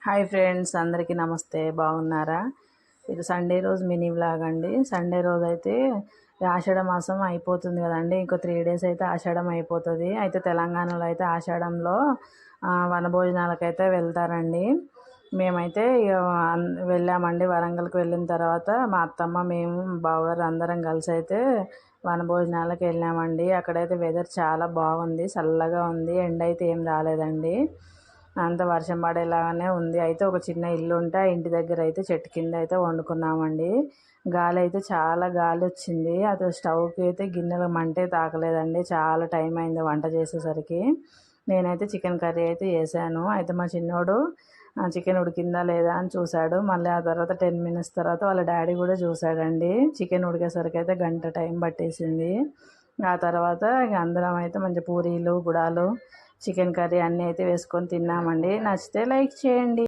Hi friends, అందరికీ నమస్తే. బాగున్నారా? ఇది సండే రోజు మినీ వ్లాగ్ అండి. సండే రోజు అయితే ఆషాఢ మాసం అయిపోతుంది కదండి. ఇంకో 3 days అయితే ఆషాఢం అయిపోతుంది. అయితే తెలంగాణలో అయితే ఆషాఢంలో వనభోజనాలకైతే వెళ్తారండి. మేమైతే వెళ్ళామండి. వరంగల్కి వెళ్ళిన తర్వాత మా అత్తమ్మ, మేము, బావగారు అందరం కలిసి అయితే వనభోజనాలకు వెళ్ళామండి. అక్కడైతే వెదర్ చాలా బాగుంది, చల్లగా ఉంది. ఎండ అయితే ఏం రాలేదండి, అంత వర్షం పడేలాగానే ఉంది. అయితే ఒక చిన్న ఇల్లు ఉంటే ఆ ఇంటి దగ్గర అయితే చెట్టు కింద అయితే వండుకున్నామండి. గాలి అయితే చాలా గాలి వచ్చింది. అది స్టవ్కి అయితే గిన్నెల మంటే తాకలేదండి. చాలా టైం అయింది వంట చేసేసరికి. నేనైతే చికెన్ కర్రీ అయితే చేశాను. అయితే మా చిన్నోడు చికెన్ ఉడికిందా లేదా అని చూశాడు. మళ్ళీ ఆ తర్వాత 10 minutes తర్వాత వాళ్ళ డాడీ కూడా చూశాడండి. చికెన్ ఉడికేసరికి అయితే గంట టైం పట్టేసింది. ఆ తర్వాత ఇక అందరం అయితే మంచి పూరీలు, గుడాలు, చికెన్ కర్రీ అన్నీ అయితే వేసుకొని తిన్నామండి. నచ్చితే లైక్ చేయండి.